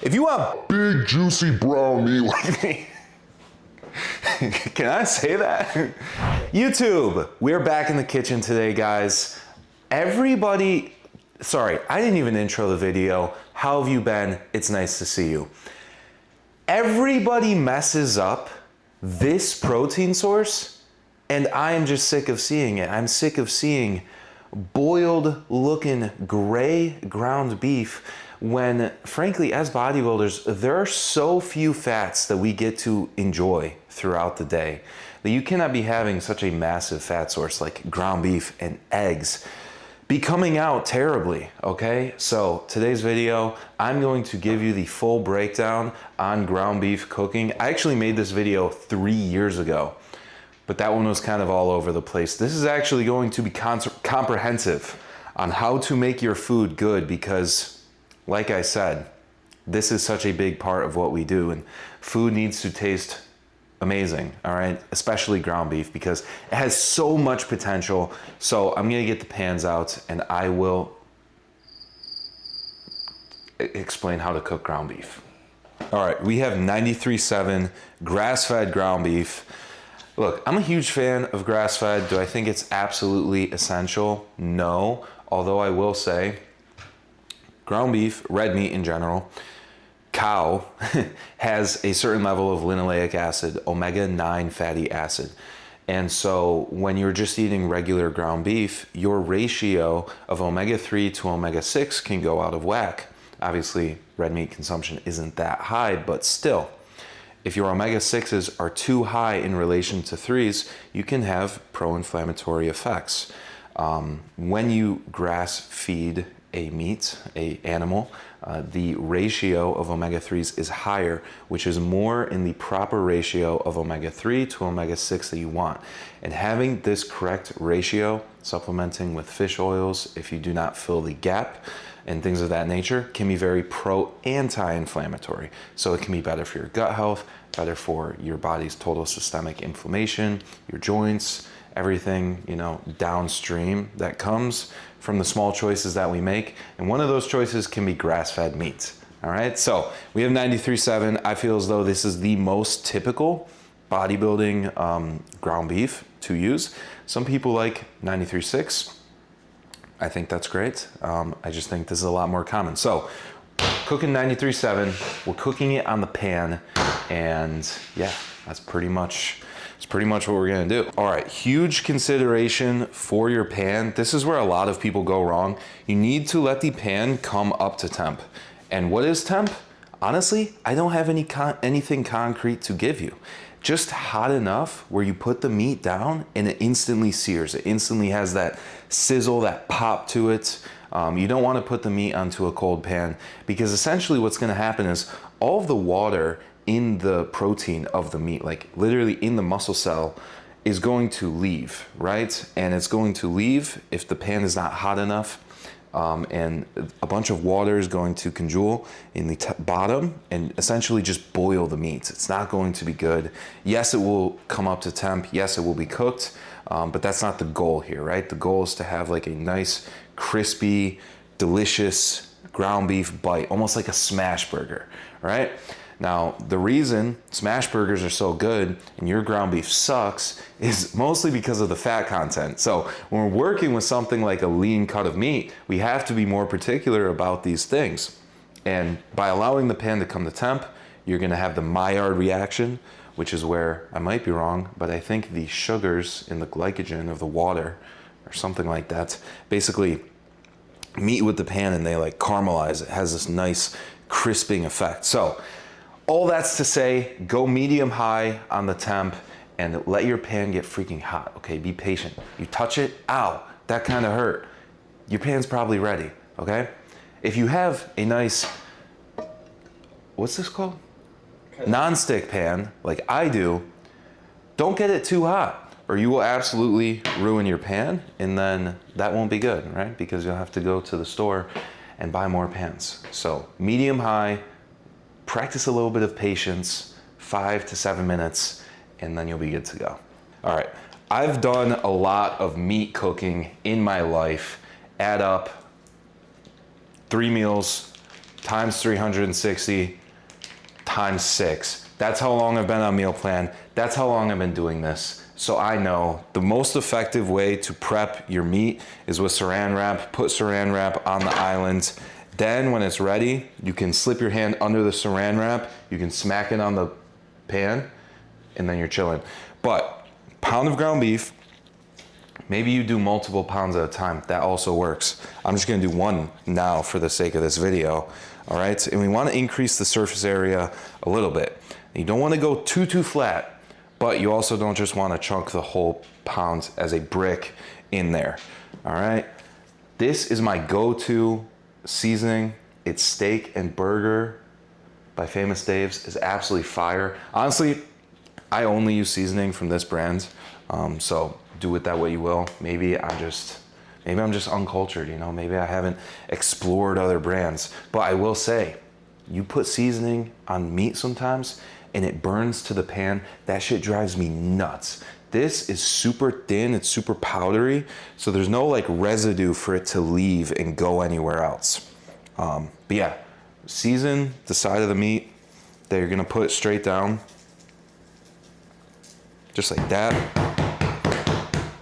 If you want big, juicy brown meat like me, can I say that? YouTube, we're back in the kitchen today, guys. Everybody, sorry, I didn't even intro the video. How have you been? It's nice to see you. Everybody messes up this protein source, and I am just sick of seeing it. I'm sick of seeing boiled looking gray ground beef when, frankly, as bodybuilders, there are so few fats that we get to enjoy throughout the day that you cannot be having such a massive fat source like ground beef and eggs be coming out terribly, okay? So today's video, I'm going to give you the full breakdown on ground beef cooking. I actually made this video 3 years ago, but that one was kind of all over the place. This is actually going to be comprehensive on how to make your food good because, like I said, this is such a big part of what we do, and food needs to taste amazing, all right? Especially ground beef because it has so much potential. So I'm gonna get the pans out and I will explain how to cook ground beef. All right, we have 93.7 grass-fed ground beef. Look, I'm a huge fan of grass-fed. Do I think it's absolutely essential? No, although I will say ground beef, red meat in general, cow has a certain level of linoleic acid, omega-9 fatty acid. And so when you're just eating regular ground beef, your ratio of omega-3 to omega-6 can go out of whack. Obviously, red meat consumption isn't that high, but still, if your omega-6s are too high in relation to 3s, you can have pro-inflammatory effects. When you grass feed a meat, a animal, the ratio of omega-3s is higher, which is more in the proper ratio of omega-3 to omega-6 that you want. And having this correct ratio, supplementing with fish oils, if you do not fill the gap and things of that nature, can be very anti-inflammatory. So it can be better for your gut health, better for your body's total systemic inflammation, your joints, everything, you know, downstream that comes from the small choices that we make. And one of those choices can be grass-fed meat. All right, so we have 93.7. I feel as though this is the most typical bodybuilding ground beef to use. Some people like 93.6. I think that's great. I just think this is a lot more common. So cooking 93.7, we're cooking it on the pan, and yeah, that's pretty much what we're gonna do. All right, huge consideration for your pan. This is where a lot of people go wrong. You need to let the pan come up to temp. And what is temp? Honestly, I don't have anything concrete to give you. Just hot enough where you put the meat down and it instantly sears. It instantly has that sizzle, that pop to it. You don't wanna put the meat onto a cold pan because essentially what's gonna happen is all of the water in the protein of the meat, like literally in the muscle cell, is going to leave, right? And it's going to leave if the pan is not hot enough, and a bunch of water is going to congeal in the bottom and essentially just boil the meat. It's not going to be good. Yes, it will come up to temp. Yes, it will be cooked, but that's not the goal here, right? The goal is to have like a nice, crispy, delicious ground beef bite, almost like a smash burger, right? Now, the reason smash burgers are so good and your ground beef sucks is mostly because of the fat content. So when we're working with something like a lean cut of meat, we have to be more particular about these things. And by allowing the pan to come to temp, you're gonna have the Maillard reaction, which is where, I might be wrong, but I think the sugars in the glycogen of the water or something like that basically meet with the pan and they like caramelize. It has this nice crisping effect. So all that's to say, go medium high on the temp and let your pan get freaking hot, okay? Be patient. You touch it, ow, that kind of hurt. Your pan's probably ready, okay? If you have a nice, what's this called? Non-stick pan, like I do, don't get it too hot or you will absolutely ruin your pan and then that won't be good, right? Because you'll have to go to the store and buy more pans. So medium high, practice a little bit of patience, 5 to 7 minutes, and then you'll be good to go. All right, I've done a lot of meat cooking in my life. Add up 3 meals, times 360 times 6. That's how long I've been on meal plan. That's how long I've been doing this. So I know the most effective way to prep your meat is with saran wrap. Put saran wrap on the island. Then when it's ready, you can slip your hand under the saran wrap. You can smack it on the pan, and then you're chilling. But pound of ground beef, maybe you do multiple pounds at a time. That also works. I'm just gonna do one now for the sake of this video. All right, and we wanna increase the surface area a little bit. You don't wanna go too flat, but you also don't just wanna chunk the whole pound as a brick in there. All right, this is my go-to seasoning. It's steak and burger by Famous Dave's. Is absolutely fire. Honestly, I only use seasoning from this brand, so do it that way you will. Maybe I'm just uncultured, you know, maybe I haven't explored other brands. But I will say, you put seasoning on meat sometimes and it burns to the pan. That shit drives me nuts. This is super thin, it's super powdery, so there's no like residue for it to leave and go anywhere else. But yeah, season the side of the meat that you're gonna put straight down, just like that.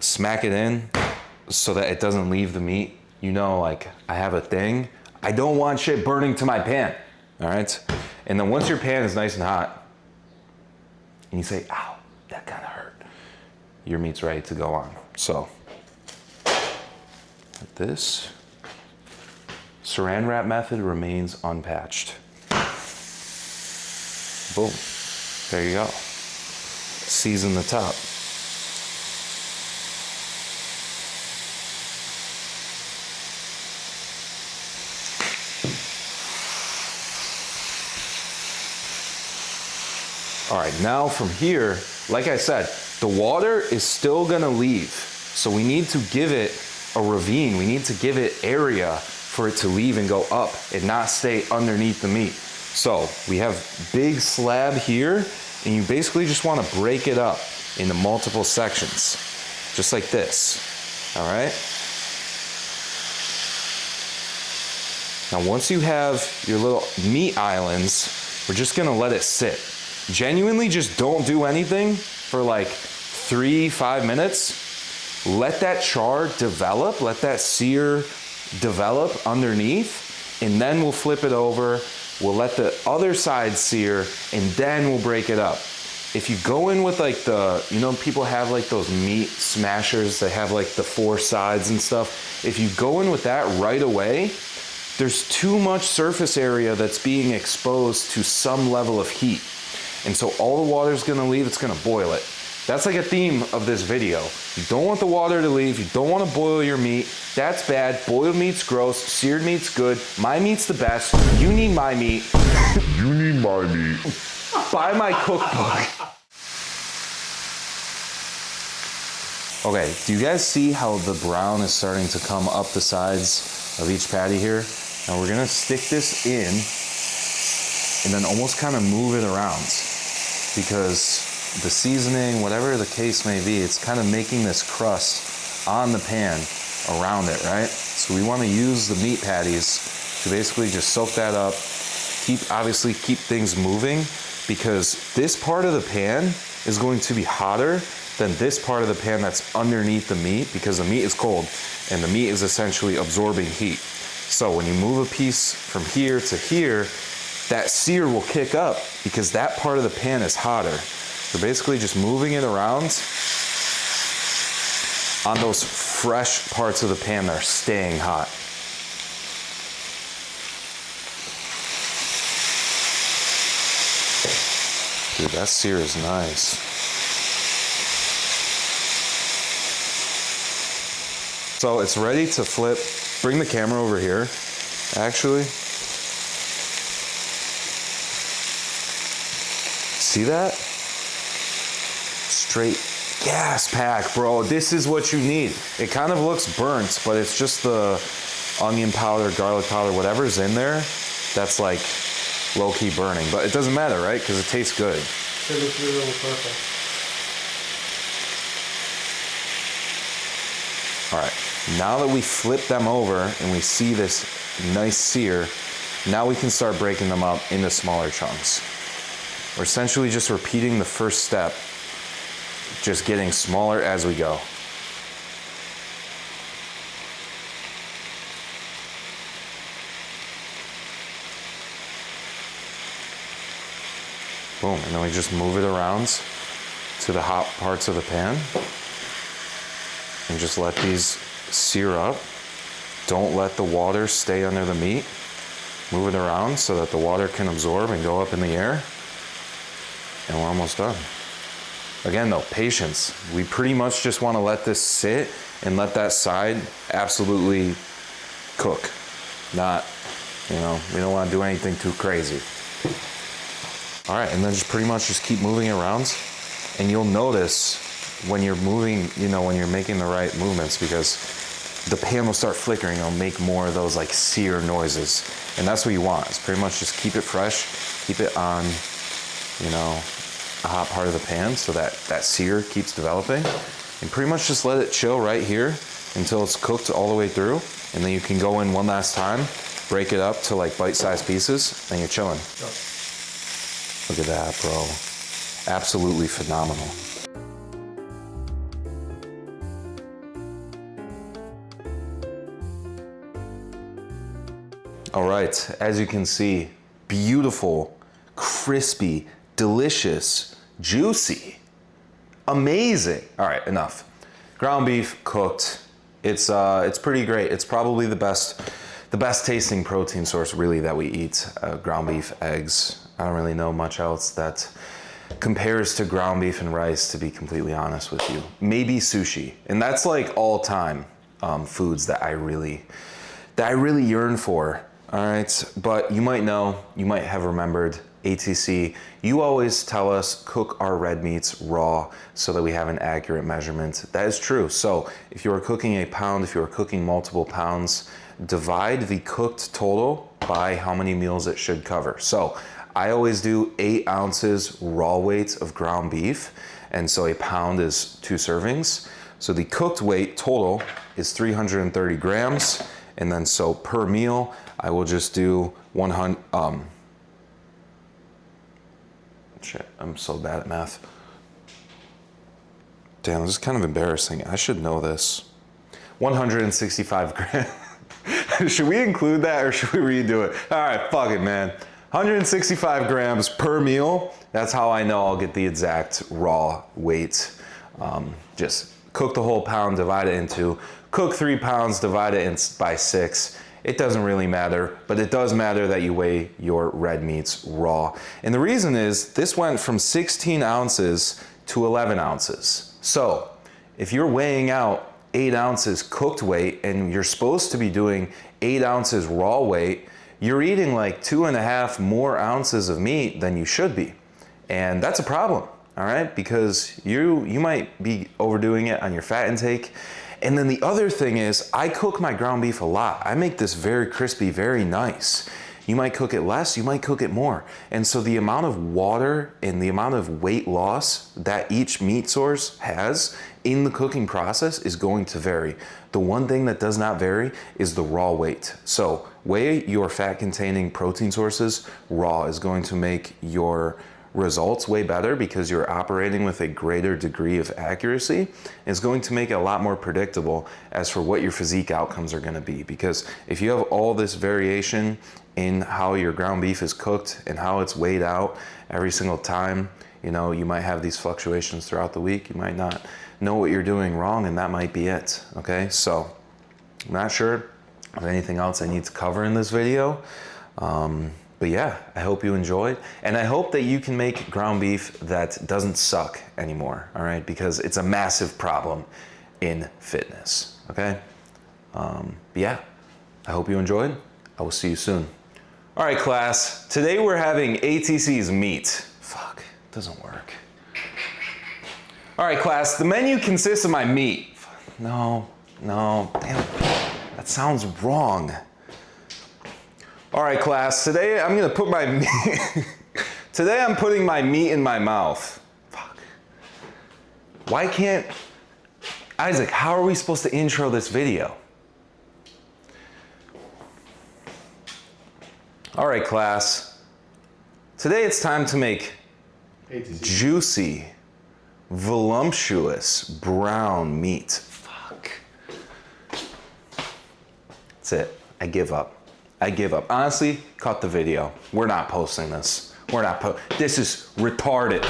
Smack it in so that it doesn't leave the meat. You know, like I have a thing. I don't want shit burning to my pan, all right? And then once your pan is nice and hot, and you say, ow, that kind of hurt, your meat's ready to go on. So, like this. Saran wrap method remains unpatched. Boom, there you go. Season the top. All right, now from here, like I said, the water is still gonna leave. So we need to give it a ravine. We need to give it area for it to leave and go up and not stay underneath the meat. So we have big slab here, and you basically just wanna break it up into multiple sections, just like this, all right? Now, once you have your little meat islands, we're just gonna let it sit. Genuinely just don't do anything for like 3-5 minutes. Let that char develop, let that sear develop underneath, and then we'll flip it over. We'll let the other side sear, and then we'll break it up. If you go in with like the, you know, people have like those meat smashers that have like the 4 sides and stuff. If you go in with that right away, there's too much surface area that's being exposed to some level of heat. And so all the water's gonna leave, it's gonna boil it. That's like a theme of this video. You don't want the water to leave, you don't wanna boil your meat. That's bad, boiled meat's gross, seared meat's good, my meat's the best. You need my meat. You need my meat. Buy my cookbook. Okay, do you guys see how the brown is starting to come up the sides of each patty here? Now we're gonna stick this in and then almost kind of move it around, because the seasoning, whatever the case may be, it's kind of making this crust on the pan around it, right? So we want to use the meat patties to basically just soak that up, obviously keep things moving, because this part of the pan is going to be hotter than this part of the pan that's underneath the meat, because the meat is cold and the meat is essentially absorbing heat. So when you move a piece from here to here, that sear will kick up because that part of the pan is hotter. So basically just moving it around on those fresh parts of the pan that are staying hot. Dude, that sear is nice. So it's ready to flip. Bring the camera over here, actually. See that? Straight gas pack, bro. This is what you need. It kind of looks burnt, but it's just the onion powder, garlic powder, whatever's in there, that's like low-key burning. But it doesn't matter, right? Because it tastes good. It looks really perfect. All right, now that we flip them over and we see this nice sear, Now we can start breaking them up into smaller chunks. We're essentially just repeating the first step, just getting smaller as we go. Boom, and then we just move it around to the hot parts of the pan and just let these sear up. Don't let the water stay under the meat. Move it around so that the water can absorb and go up in the air. And we're almost done. Again though, patience. We pretty much just want to let this sit and let that side absolutely cook. Not, we don't want to do anything too crazy. All right, and then just pretty much just keep moving it around, and you'll notice when you're moving, when you're making the right movements, because the pan will start flickering. It'll make more of those like sear noises, and that's what you want. Is pretty much just keep it fresh, keep it on, a hot part of the pan, so that sear keeps developing, and pretty much just let it chill right here until it's cooked all the way through, and then you can go in one last time, break it up to like bite-sized pieces, and you're chilling. Go. Look at that, bro. Absolutely phenomenal. All right, as you can see, beautiful, crispy, delicious, juicy, amazing. All right, enough. Ground beef cooked. It's pretty great. It's probably the best tasting protein source really that we eat. Ground beef, eggs. I don't really know much else that compares to ground beef and rice, to be completely honest with you. Maybe sushi, and that's like all time foods that I really yearn for. All right, but you might have remembered ATC. You always tell us cook our red meats raw so that we have an accurate measurement. That is true. So if you are cooking a pound, if you are cooking multiple pounds, divide the cooked total by how many meals it should cover. So I always do 8 ounces raw weight of ground beef, and so a pound is 2 servings. So the cooked weight total is 330 grams, and then so per meal, I will just do 100, shit, I'm so bad at math. Damn, this is kind of embarrassing. I should know this. 165 grams. Should we include that or should we redo it? All right, fuck it, man. 165 grams per meal. That's how I know I'll get the exact raw weight. Just cook the whole pound, divide it in 2. Cook 3 pounds, divide it by 6. It doesn't really matter, but it does matter that you weigh your red meats raw. And the reason is this went from 16 ounces to 11 ounces. So if you're weighing out 8 ounces cooked weight and you're supposed to be doing 8 ounces raw weight, you're eating like 2.5 more ounces of meat than you should be. And that's a problem, all right? Because you might be overdoing it on your fat intake. And then the other thing is I cook my ground beef a lot. I make this very crispy, very nice. You might cook it less, you might cook it more. And so the amount of water and the amount of weight loss that each meat source has in the cooking process is going to vary. The one thing that does not vary is the raw weight. So weigh your fat-containing protein sources raw is going to make your results way better because you're operating with a greater degree of accuracy. It's going to make it a lot more predictable as for what your physique outcomes are going to be. Because if you have all this variation in how your ground beef is cooked and how it's weighed out every single time, you might have these fluctuations throughout the week. You might not know what you're doing wrong, and that might be it. Okay, so I'm not sure of anything else I need to cover in this video. But yeah, I hope you enjoyed, and I hope that you can make ground beef that doesn't suck anymore, all right? Because it's a massive problem in fitness, okay? But yeah, I hope you enjoyed. I will see you soon. All right, class, today we're having ATC's meat. Fuck, it doesn't work. All right, class, the menu consists of my meat. No, damn it, that sounds wrong. All right, class, today I'm gonna put my meat, today I'm putting my meat in my mouth. Fuck. Why can't, Isaac, how are we supposed to intro this video? All right, class. Today it's time to make juicy, voluptuous brown meat. Fuck. That's it. I give up. I give up. Honestly, cut the video. We're not posting this. This is retarded.